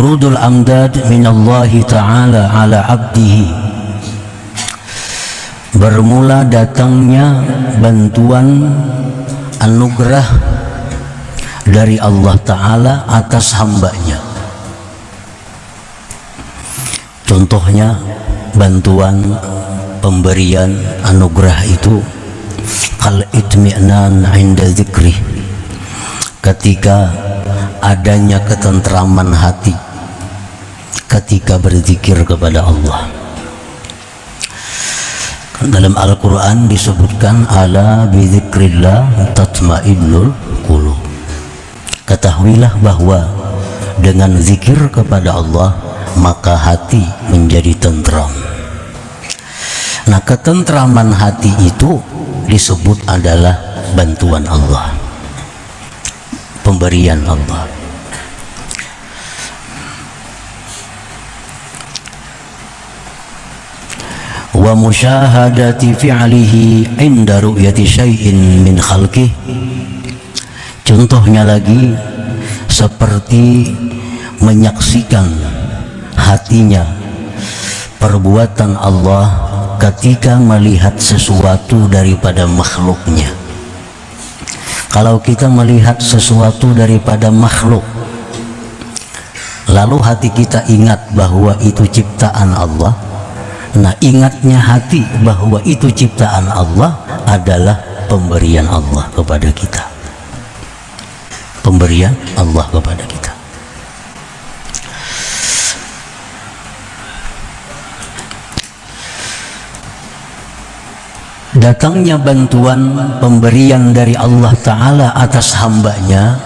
wurudul amdad minallahi ta'ala ala abdihi, bermula datangnya bantuan anugerah dari Allah Ta'ala atas hambanya. Contohnya bantuan pemberian anugerah itu kal itmi'nan 'inda dzikri, ketika adanya ketentraman hati ketika berzikir kepada Allah. Dalam Al-Quran disebutkan ala bizikrillah tatmainnul qulub. Ketahuilah bahwa dengan zikir kepada Allah maka hati menjadi tentram. Nah, ketentraman hati itu disebut adalah bantuan Allah, pemberian Allah. Wa musyahadati fi'lihi 'inda ru'yati syai'in min khalqih. Contohnya lagi seperti menyaksikan hatinya perbuatan Allah ketika melihat sesuatu daripada makhluknya. Kalau kita melihat sesuatu daripada makhluk, lalu hati kita ingat bahwa itu ciptaan Allah, nah ingatnya hati bahwa itu ciptaan Allah adalah pemberian Allah kepada kita. Pemberian Allah kepada kita. Datangnya bantuan pemberian dari Allah Ta'ala atas hambanya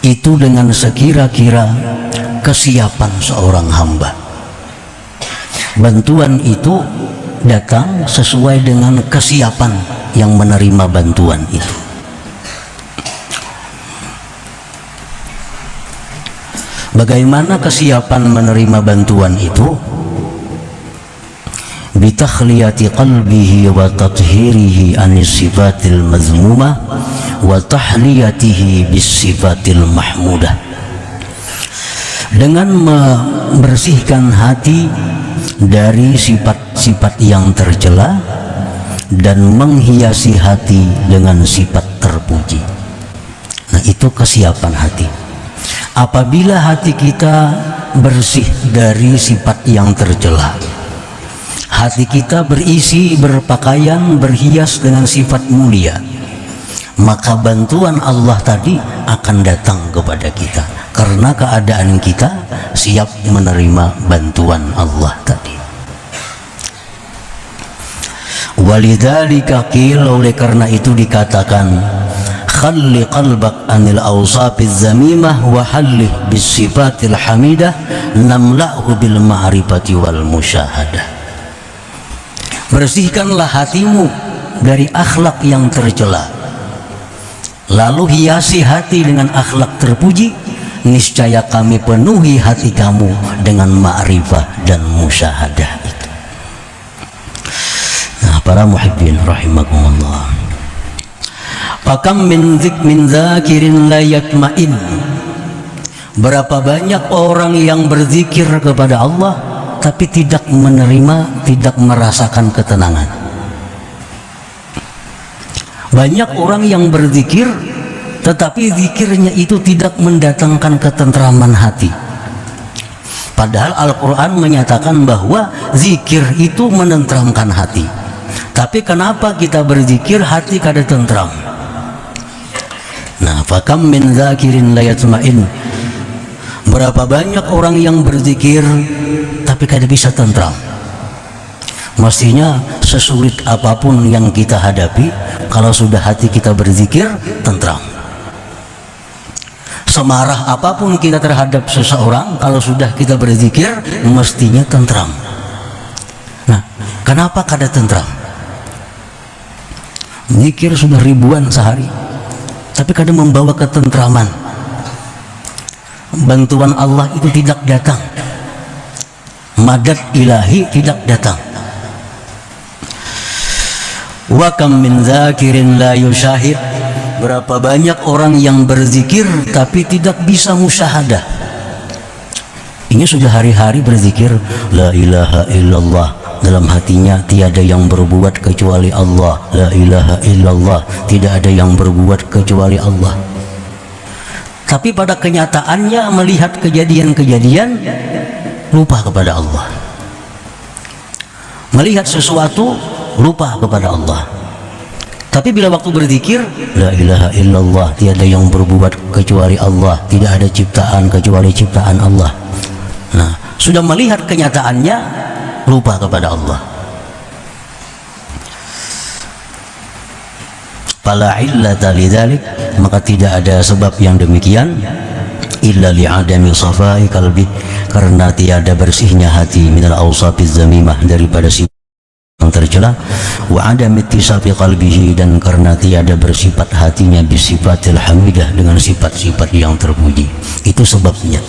itu dengan sekira-kira kesiapan seorang hamba. Bantuan itu datang sesuai dengan kesiapan yang menerima bantuan itu. Bagaimana kesiapan menerima bantuan itu? Bitakhliyati qalbihi wa tathhirihi anis sifatil mazmumah wa tahliyatihi bis sifatil mahmudah. Dengan membersihkan hati dari sifat-sifat yang tercela dan menghiasi hati dengan sifat terpuji. Nah, itu kesiapan hati. Apabila hati kita bersih dari sifat yang tercela, hati kita berisi, berpakaian, berhias dengan sifat mulia, maka bantuan Allah tadi akan datang kepada kita karena keadaan kita siap menerima bantuan Allah tadi. Walidzalika qila, oleh karena itu dikatakan khalli qalbak anil awsafiz zamimah wa hallih bis sifatil hamidah namla'hu bil ma'rifati wal musyahadah. Bersihkanlah hatimu dari akhlak yang tercela, lalu hiasi hati dengan akhlak terpuji, niscaya kami penuhi hati kamu dengan ma'rifah dan musyahadah itu. Nah, para muhibbin rahimakumullah, fakam min zakirin la yatma'in. Berapa banyak orang yang berzikir kepada Allah tapi tidak menerima, tidak merasakan ketenangan. Banyak orang yang berzikir tetapi zikirnya itu tidak mendatangkan ketentraman hati. Padahal Al-Quran menyatakan bahwa zikir itu menenteramkan hati. Tapi kenapa kita berzikir hati kada tentram? Nah, fakam min zakirin la yatma'in. Berapa banyak orang yang berzikir tapi kada bisa tentram. Mestinya sesulit apapun yang kita hadapi, kalau sudah hati kita berzikir, tentram. Semarah apapun kita terhadap seseorang, kalau sudah kita berzikir, mestinya tentram. Nah, kenapa kada tentram? Zikir sudah ribuan sehari, tapi kadang membawa ketentraman. Bantuan Allah itu tidak datang, madad ilahi tidak datang. Wa kam min zakirin la yusyahid. Berapa banyak orang yang berzikir tapi tidak bisa musyahadah. Ini sudah hari-hari berzikir la ilaha illallah, dalam hatinya tiada yang berbuat kecuali Allah, la ilaha illallah, tidak ada yang berbuat kecuali Allah. Tapi pada kenyataannya melihat kejadian-kejadian lupa kepada Allah, melihat sesuatu lupa kepada Allah. Tapi bila waktu berzikir la ilaha illallah, tiada yang berbuat kecuali Allah, tidak ada ciptaan kecuali ciptaan Allah. Nah, sudah melihat kenyataannya lupa kepada Allah. Fala illata lidzalik, maka tidak ada sebab yang demikian illa li'adami safai qalbi, karena tiada bersihnya hati minal awsafiz zamimah, daripada sifat yang tercela, wa adam ittisafi qalbihi, dan karena tiada bersifat hatinya bisifatil hamidah, dengan sifat-sifat yang terpuji. Itu sebabnya.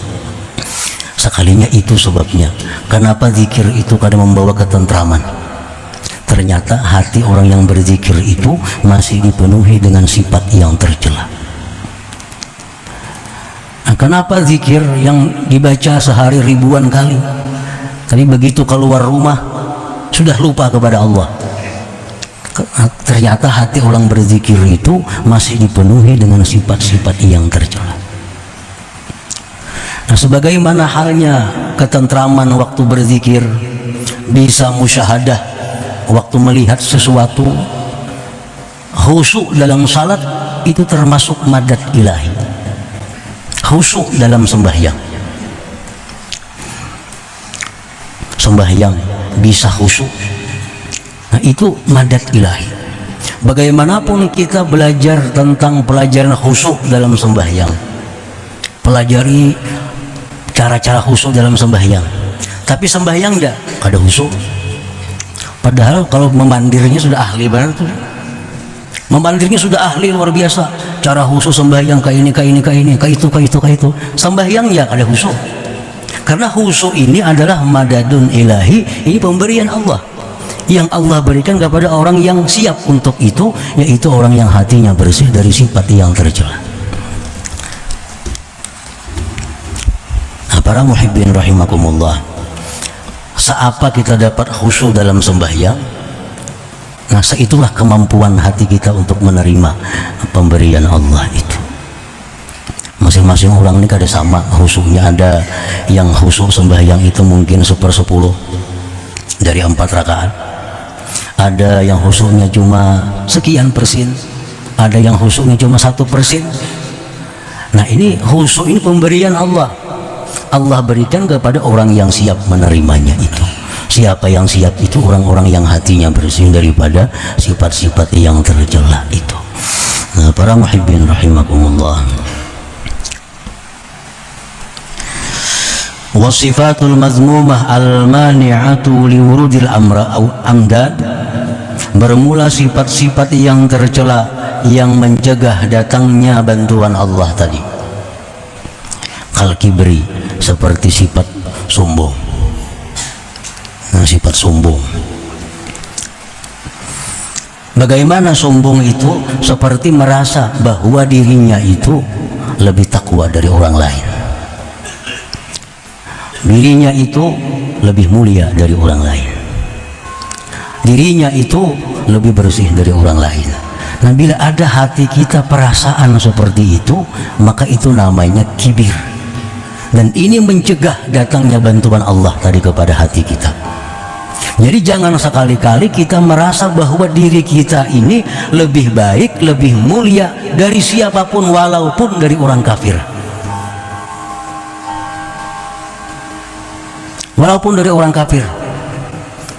Sekalinya itu sebabnya kenapa zikir itu kadang membawa ketentraman. Ternyata hati orang yang berzikir itu masih dipenuhi dengan sifat yang tercela. Nah, kenapa zikir yang dibaca sehari ribuan kali, tapi begitu keluar rumah sudah lupa kepada Allah? Ternyata hati orang berzikir itu masih dipenuhi dengan sifat-sifat yang tercela. Nah, sebagaimana halnya ketentraman waktu berzikir, bisa musyahadah waktu melihat sesuatu, khusyuk dalam salat itu termasuk madat ilahi. Khusyuk dalam sembahyang, bisa khusyuk, nah itu madat ilahi. Bagaimanapun kita belajar tentang pelajaran khusyuk dalam sembahyang, pelajari cara-cara khusyuk dalam sembahyang, tapi sembahyang enggak ada khusyuk. Padahal kalau memandirnya sudah ahli banget, memandirnya sudah ahli luar biasa, cara khusyuk sembahyang ke ini, ke itu. Sembahyangnya ada khusyuk, karena khusyuk ini adalah madadun ilahi, ini pemberian Allah yang Allah berikan kepada orang yang siap untuk itu, yaitu orang yang hatinya bersih dari sifat yang tercela. Para muhibbin rahimakumullah, seapa kita dapat khusyuk dalam sembahyang, nah seitulah kemampuan hati kita untuk menerima pemberian Allah itu. Masing-masing orang ini kada sama khusyuknya. Ada yang khusyuk sembahyang itu mungkin 1/10 dari 4 rakaat, ada yang khusyuknya cuma sekian persen, ada yang khusyuknya cuma 1%. Nah, ini khusyuk ini pemberian Allah berikan kepada orang yang siap menerimanya itu. Siapa yang siap itu? Orang-orang yang hatinya bersih daripada sifat-sifat yang tercela itu. Nah, para muhibbin rahimakumullah, wasifatul mazmumah al-mani'atu liwurudil amra au amdad, bermula sifat-sifat yang tercela yang mencegah datangnya bantuan Allah tadi. Kal kibri, seperti sifat sombong. Nah, sifat sombong, bagaimana sombong itu? Seperti merasa bahwa dirinya itu lebih takwa dari orang lain, dirinya itu lebih mulia dari orang lain, dirinya itu lebih bersih dari orang lain. Nah, bila ada hati kita perasaan seperti itu, maka itu namanya kibir. Dan ini mencegah datangnya bantuan Allah tadi kepada hati kita. Jadi jangan sekali-kali kita merasa bahwa diri kita ini lebih baik, lebih mulia dari siapapun, walaupun dari orang kafir. Walaupun dari orang kafir,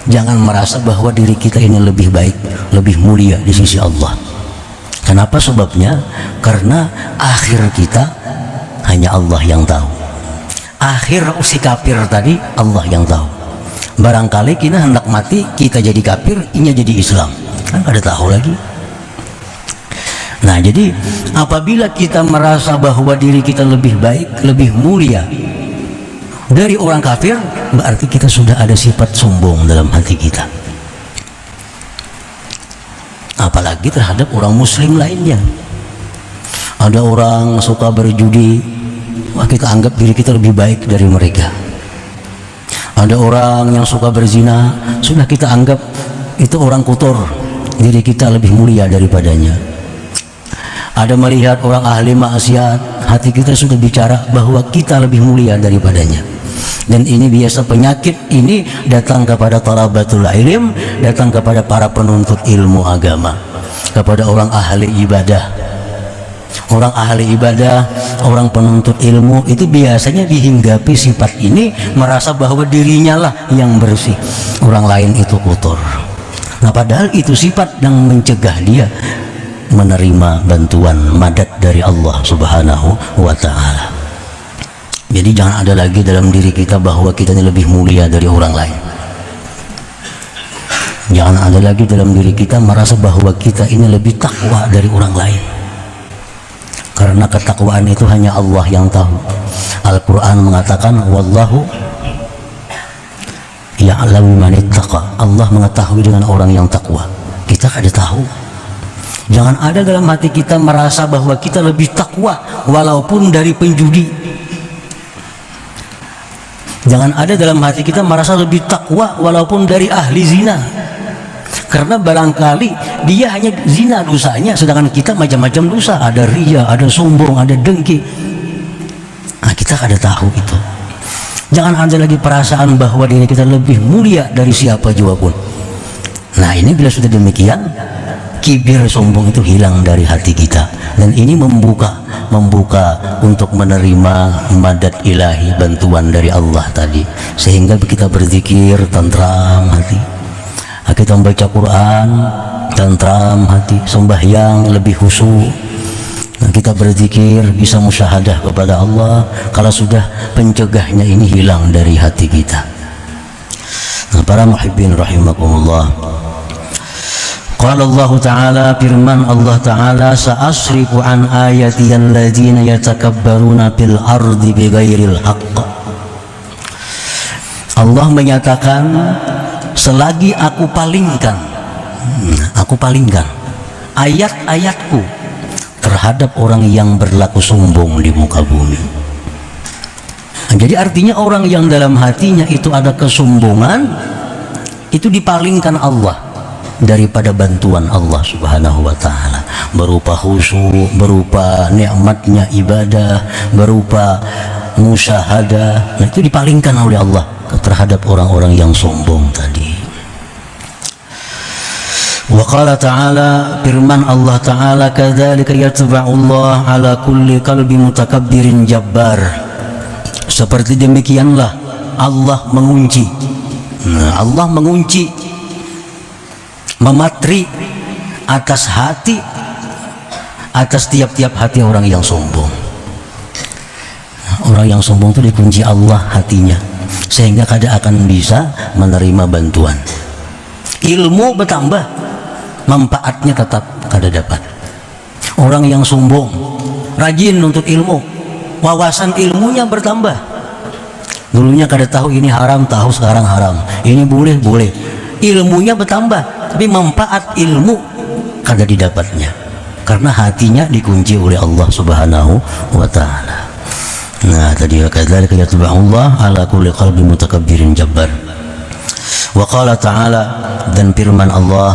jangan merasa bahwa diri kita ini lebih baik, lebih mulia di sisi Allah. Kenapa sebabnya? Karena akhir kita hanya Allah yang tahu. Akhir si kafir tadi Allah yang tahu. Barangkali kita hendak mati, kita jadi kafir, inya jadi Islam, kan ada tahu lagi. Nah, jadi apabila kita merasa bahwa diri kita lebih baik, lebih mulia dari orang kafir, berarti kita sudah ada sifat sombong dalam hati kita. Apalagi terhadap orang muslim lainnya. Ada orang suka berjudi, wah kita anggap diri kita lebih baik dari mereka. Ada orang yang suka berzina, sudah kita anggap itu orang kotor, diri kita lebih mulia daripadanya. Ada melihat orang ahli maksiat, hati kita sudah bicara bahwa kita lebih mulia daripadanya. Dan ini biasa penyakit ini datang kepada talabatul ilm, datang kepada para penuntut ilmu agama, kepada orang ahli ibadah. Orang ahli ibadah, orang penuntut ilmu itu biasanya dihinggapi sifat ini, merasa bahwa dirinya lah yang bersih, orang lain itu kotor. Nah, padahal itu sifat yang mencegah dia menerima bantuan madad dari Allah Subhanahu wa ta'ala. Jadi jangan ada lagi dalam diri kita bahwa kita ini lebih mulia dari orang lain. Jangan ada lagi dalam diri kita merasa bahwa kita ini lebih takwa dari orang lain. Karena ketakwaan itu hanya Allah yang tahu. Al-Quran mengatakan wallahu ya'lamu man ittaqa. Allah mengetahui dengan orang yang takwa. Kita kada tahu. Jangan ada dalam hati kita merasa bahwa kita lebih takwa walaupun dari penjudi. Jangan ada dalam hati kita merasa lebih takwa walaupun dari ahli zina. Karena barangkali dia hanya zina dosanya, sedangkan kita macam-macam dosa, ada riya, ada sombong, ada dengki. Nah, kita kada tahu itu. Jangan ada lagi perasaan bahwa diri kita lebih mulia dari siapa jua pun. Nah, ini bila sudah demikian, kibir sombong itu hilang dari hati kita, dan ini membuka untuk menerima madad ilahi, bantuan dari Allah tadi, sehingga kita berzikir tentram hati. Kita membaca Quran tentram hati, sembahyang lebih khusyuk. Kita berzikir bisa musyahadah kepada Allah kalau sudah pencegahnya ini hilang dari hati kita. Nah, para muhibbin rahimakumullah, qala Allah Ta'ala, firman Allah Ta'ala, sa'asrifu an ayati alladzina yatakabbaruna fil ardi bighairil haqq. Allah menyatakan, selagi aku palingkan ayat-ayatku terhadap orang yang berlaku sombong di muka bumi. Jadi artinya orang yang dalam hatinya itu ada kesombongan, itu dipalingkan Allah daripada bantuan Allah Subhanahu wa ta'ala, berupa khusyuk, berupa nikmatnya ibadah, berupa musyahadah. Nah, itu dipalingkan oleh Allah terhadap orang-orang yang sombong tadi. Wa qala ta'ala, firman Allah Ta'ala, kadzalika yatba'ullah ala kulli qalbi mutakabbirin jabbar. Seperti demikianlah Allah mengunci. Nah, Allah mengunci, mematri atas hati, atas tiap-tiap hati orang yang sombong. Orang yang sombong itu dikunci Allah hatinya, sehingga kada akan bisa menerima bantuan. Ilmu bertambah, manfaatnya tetap kada dapat. Orang yang sombong, rajin nuntut ilmu, wawasan ilmunya bertambah. Dulunya kada tahu ini haram, tahu sekarang haram. Ini boleh, boleh. Ilmunya bertambah, tapi manfaat ilmu kada didapatnya, karena hatinya dikunci oleh Allah Subhanahu wa ta'ala. Nah, tadi kadzalika yatba'ullah ala kulli qalbi mutakabbirin jabbar. Wa qala ta'ala, dan firman Allah,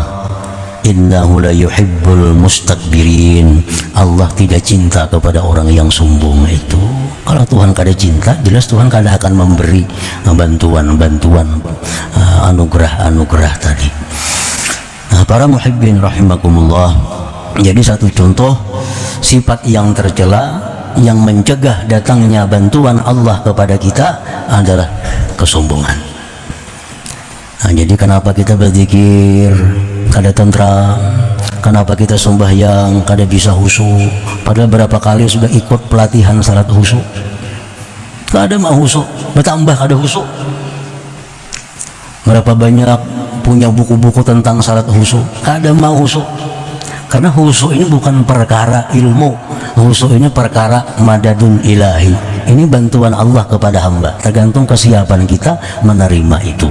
innahu la yuhibbul mustakbirin. Allah tidak cinta kepada orang yang sombong itu. Kalau Tuhan kada cinta, jelas Tuhan kada akan memberi bantuan-bantuan, anugerah-anugerah tadi. Nah, para muhibbin rahimakumullah, jadi satu contoh sifat yang tercela yang mencegah datangnya bantuan Allah kepada kita adalah kesombongan. Nah, jadi kenapa kita berzikir kada tentram, kenapa kita sembahyang kada bisa khusyuk, padahal berapa kali sudah ikut pelatihan salat khusyuk, kada mau khusyuk, bertambah kada khusyuk. Berapa banyak punya buku-buku tentang salat khusyuk, kada mau khusyuk. Karena khusyuk ini bukan perkara ilmu, khusyuk ini perkara madadun ilahi. Ini bantuan Allah kepada hamba, tergantung kesiapan kita menerima itu.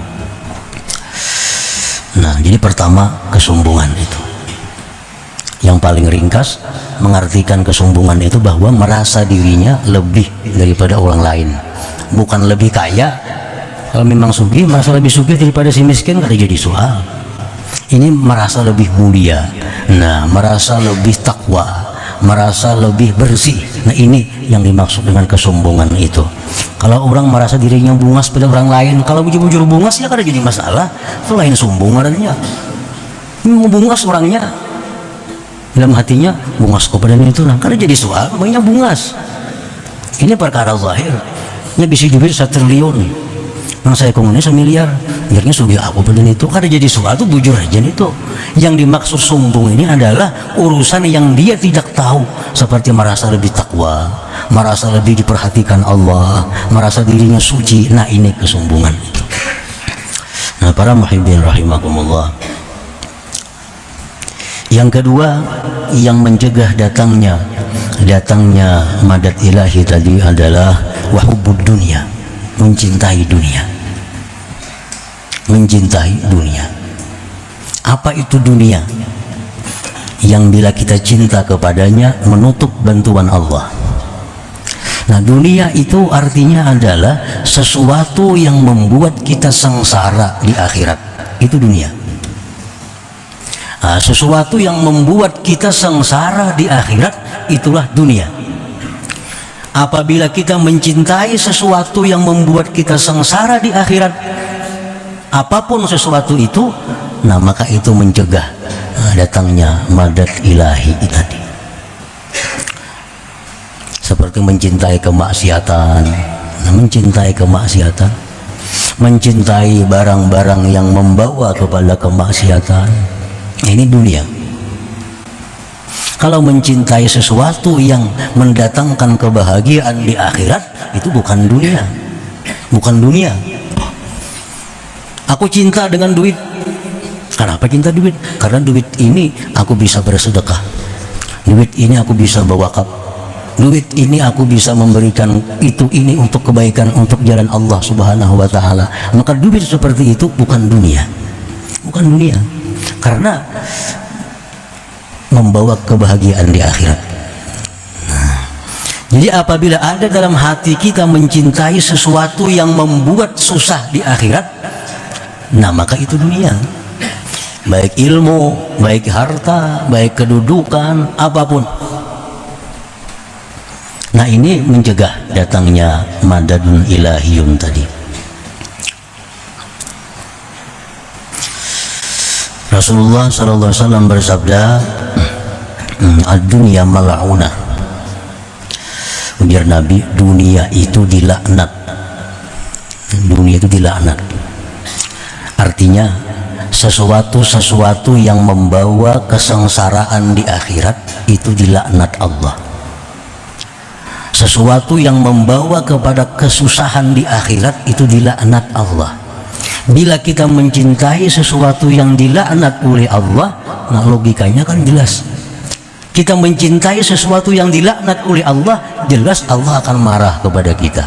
Nah, jadi pertama kesombongan itu. Yang paling ringkas mengartikan kesombongan itu bahwa merasa dirinya lebih daripada orang lain, bukan lebih kaya, Kalau memang sugih, merasa lebih sugih daripada si miskin, kada jadi soal. Ini merasa lebih mulia, nah merasa lebih takwa, merasa lebih bersih. Nah ini yang dimaksud dengan kesombongan itu. Kalau orang merasa dirinya bungas pada orang lain, kalau bujur-bujur bungas ya kada jadi masalah, itu lain sombong adanya. Ini bungas orangnya, dalam hatinya bungas kepada itu, nah kada jadi soal, banyak bungas. Ini perkara zahir. Nya bisa duit 1 triliun, yang saya komunis 1 miliar, akhirnya sugih aku pada itu, kada jadi soal, itu bujur aja itu. Yang dimaksud sombong ini adalah urusan yang dia tidak tahu, seperti merasa lebih takwa, merasa lebih diperhatikan Allah, merasa dirinya suci. Nah ini kesombongan itu. Nah para muhibbin rahimakumullah, yang kedua yang mencegah datangnya madad ilahi tadi adalah wahubbud dunia, mencintai dunia. Apa itu dunia? Yang bila kita cinta kepadanya menutup bantuan Allah. Nah dunia itu artinya adalah sesuatu yang membuat kita sengsara di akhirat, itu dunia. Nah, sesuatu yang membuat kita sengsara di akhirat, itulah dunia. Apabila kita mencintai sesuatu yang membuat kita sengsara di akhirat, apapun sesuatu itu, nah maka itu mencegah datangnya madad ilahi tadi. Seperti mencintai kemaksiatan, mencintai barang-barang yang membawa kepada kemaksiatan, ini dunia. Kalau mencintai sesuatu yang mendatangkan kebahagiaan di akhirat, itu bukan dunia. Aku cinta dengan duit. Kenapa cinta duit? Karena duit ini aku bisa bersedekah, duit ini aku bisa berwakaf, duit ini aku bisa memberikan ini untuk kebaikan, untuk jalan Allah subhanahu wa ta'ala. Maka duit seperti itu bukan dunia, karena membawa kebahagiaan di akhirat. Nah, jadi apabila ada dalam hati kita mencintai sesuatu yang membuat susah di akhirat, nah maka itu dunia. Baik ilmu, baik harta, baik kedudukan, apapun. Nah ini mencegah datangnya madadun ilahiyun tadi. Rasulullah SAW bersabda, ad-dunya mal'unah. Ujar Nabi, dunia itu dilaknat. Artinya sesuatu yang membawa kesengsaraan di akhirat itu dilaknat Allah. Sesuatu yang membawa kepada kesusahan di akhirat itu dilaknat Allah. Bila kita mencintai sesuatu yang dilaknat oleh Allah, nah logikanya kan jelas. Kita mencintai sesuatu yang dilaknat oleh Allah, jelas Allah akan marah kepada kita.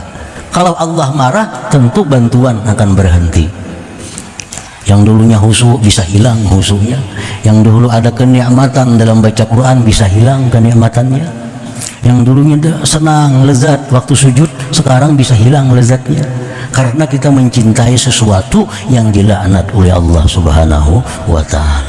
Kalau Allah marah, tentu bantuan akan berhenti. Yang dulunya khusyuk bisa hilang khusyuknya. Yang dulu ada kenikmatan dalam baca Quran bisa hilang kenikmatannya. Yang dulunya senang, lezat waktu sujud, sekarang bisa hilang lezatnya. Karena kita mencintai sesuatu yang dilaknat oleh Allah subhanahu wa ta'ala.